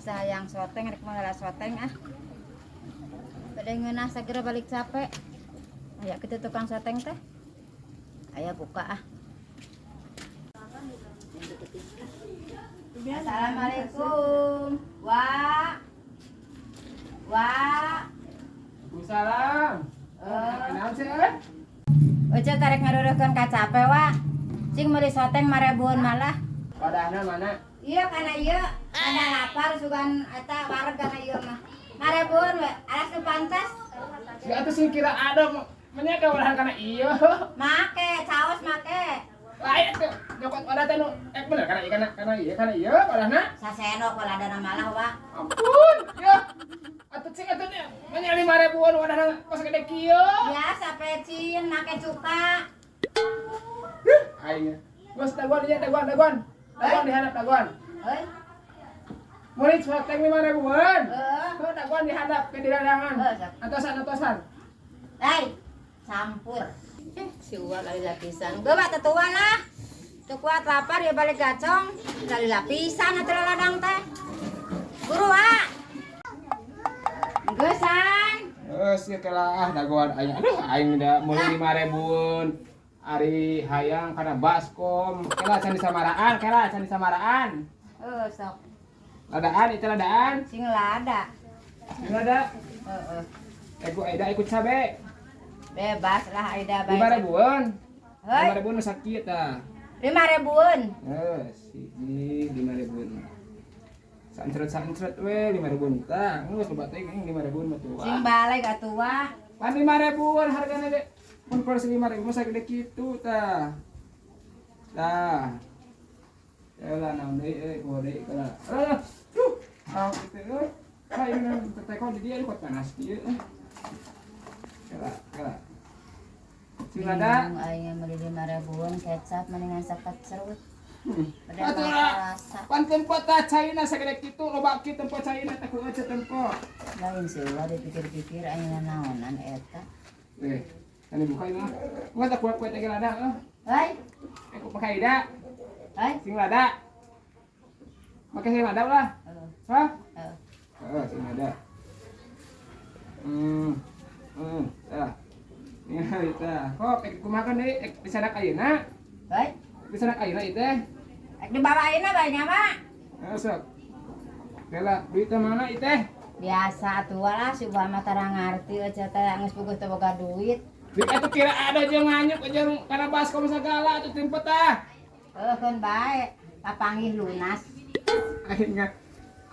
bisa yang soteng rek malah soteng ah. Pada ngeunah segera balik capek. Aya kitu tukang soteng teh. Aya buka ah. Assalamualaikum. Wah. Waalaikumsalam. Naon sih? Oce tarik ngarureukeun ka cape wa. Cing meuli soteng 5.000-an malah. Padahna mana? Iya kana ieu, ada lapar sugan eta wareg kana ieu mah. 5.000-an we, alas nu pantes. Si atuh sing kira ada menyaga walahan kana ieu. Make, caos make. Lain tuh, nyokot wadah teh nu bener kana ieu padahna. Sasenok waladana malah wa. Ampun, ya. Atuh sing atuh nya nya 5.000-an wadahna pas gede kieu. Biasa pecin make cuka. Aing. Geus daguan ieu daguan. Daguan dihadap daguan. Heuy. Murid soteng 5.000-an. Heeh. Daguan dihadap ke dirangan. Atosan. Hai, campur. Si Uwa kali lapisan. Geuh mah tetuan lah. Teu kuat lapar ya balik gacong. Kali lapisan atuh ladang teh. Buru ah. Geusan. Sih kelah daguan aing. Aduh aing da meuli 5.000-an. Ari hayang kana baskom. Kelah can disamaraan. Sok. Ladaan itu ladaan. Sing lada. Sing lada. Heeh. Eda ikut cabe. Bebas lah Aida bae. 5.000-an. Heuy. 5.000-an nu sakit tah. 5.000-an. Siji 5.000-an. Sancret we 5.000-an tah. Geus loba teh 5.000-an mah tuh. Sing balik atuh. Pan 5.000-an hargana ge. Mun porsi 5.000 mah sagede kitu tah. Tah. Yalah naon deui kode kala. Alah. Ah kitu euy. Kayak ini teteko di dia pot panas dieu. Kala. Sing lada Aing meuli 5.000-an kecap mendingan sakat serut. Atuh pan tempo tah caina sagede kitu loba kitu tempo caina teh ku aja tempo. Lain sih ulah dipikir-pikir ayeuna naonan eta. Ini buka ini. Enggak tak kuat teh lada. Hei, Aku pakai ida. hei. Sing lada. Pakai sing lada lah. Hah? Sing lada. Tah. Ini kita. Kok kumaha kan deui disadak ayeuna? Hei, Disadak ayeuna ieu teh. dibawaina bae nya mah. Sok. Kela duit teh mana ieu teh? Biasa atuh lah si Ubah mah tara ngarti aja teh geus boga teu boga duit. Duit atuh kira ada jeung nganyuk jeung kana baskom sagala atuh tempet tah. Keun bae, papanggih lunas. Akhirnya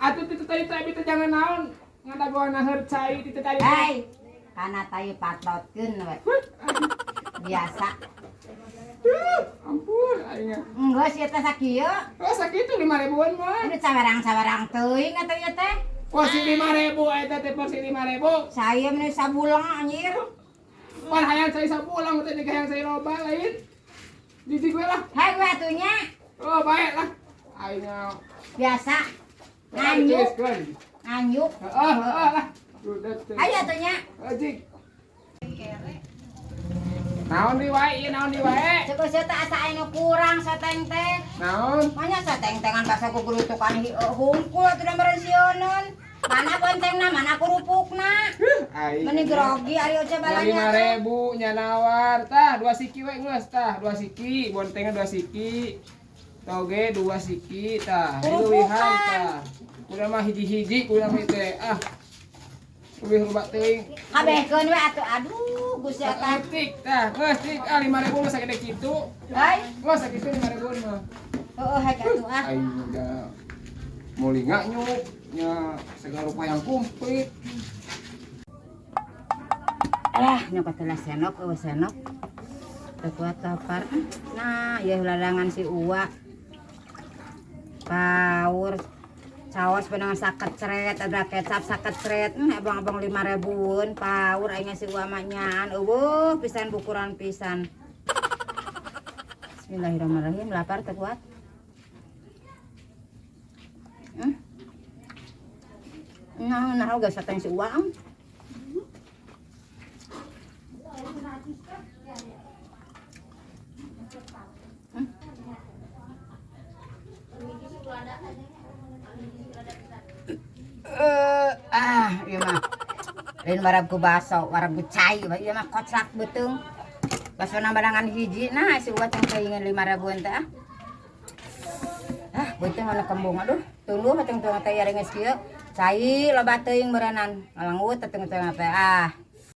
atuh titu tadi teh jangan naon ngadagoan heur cai titu tadi. Hei, kana tayu patrotkeun we. Biasa. Ampun aingnya. Enggeus ieu teh sakieu. Sakitu 5.000-an mah. Ini sawerang-sawerang teuing atuh ieu teh. Porsi 5.000 eta teh porsi 5.000. Saya meni sabulang anjir. Pan hayang cai sapulang teh jeung hayang cai loba lain. Jijik we lah. Hai gue atunya. Oh bae lah. Aingnya Biasa. Nganyuk. Nganyuk. Heeh lah. Udah teh. Ayo atunya. Ajik. Naon di wae, naon di wae. Ceuk teh asa anu kurang sateng teh. Naon? Manya sateng-tengan basa kugelutukan hungkul atuh da meresioneun. Mana bontengna, mana kurupukna. Aing. Meni grogi ari oce balanya. 5.000 nya nawar tah 2 siki we geus tah 2 siki bontengna 2 siki. Toge 2 siki tah. Leuwihan tah. Udah mah hiji-hiji kudu mah teh. Leuwih loba teuing. Kabehkeun we atuh aduh Gusti eta. Tik tah. Geus tik 5.000 mah sagede kitu. Hai. Geus sakitu 5.000 mah. Heueuh hai atuh ah. Aing udah meuli nganyuk nya segala rupa yang komplit. Alah nyokot telah senok eueuh senok. Teu kuat lapar. Nah, ieu ladangan si Uwa. Paur caos penang saket ceret ada kecap saket ceret abang-abang 5.000-an paur aingnya si Uwa mah nyaan eueuh pisan bukuran pisan. Bismillahirrahmanirrahim lapar teu kuat. Nah, geus sateng si Uwa. Lain warab ku baso, warab ku cai, ieu mah kocak beuteung. Baso nambadangan hiji, nah si uat yang keinget 5.000 teh. Beuteung anu kembung, aduh, tuluh teuing teh ya geus kieu. Cai loba teuing beuranan, ngalangut teuing teh.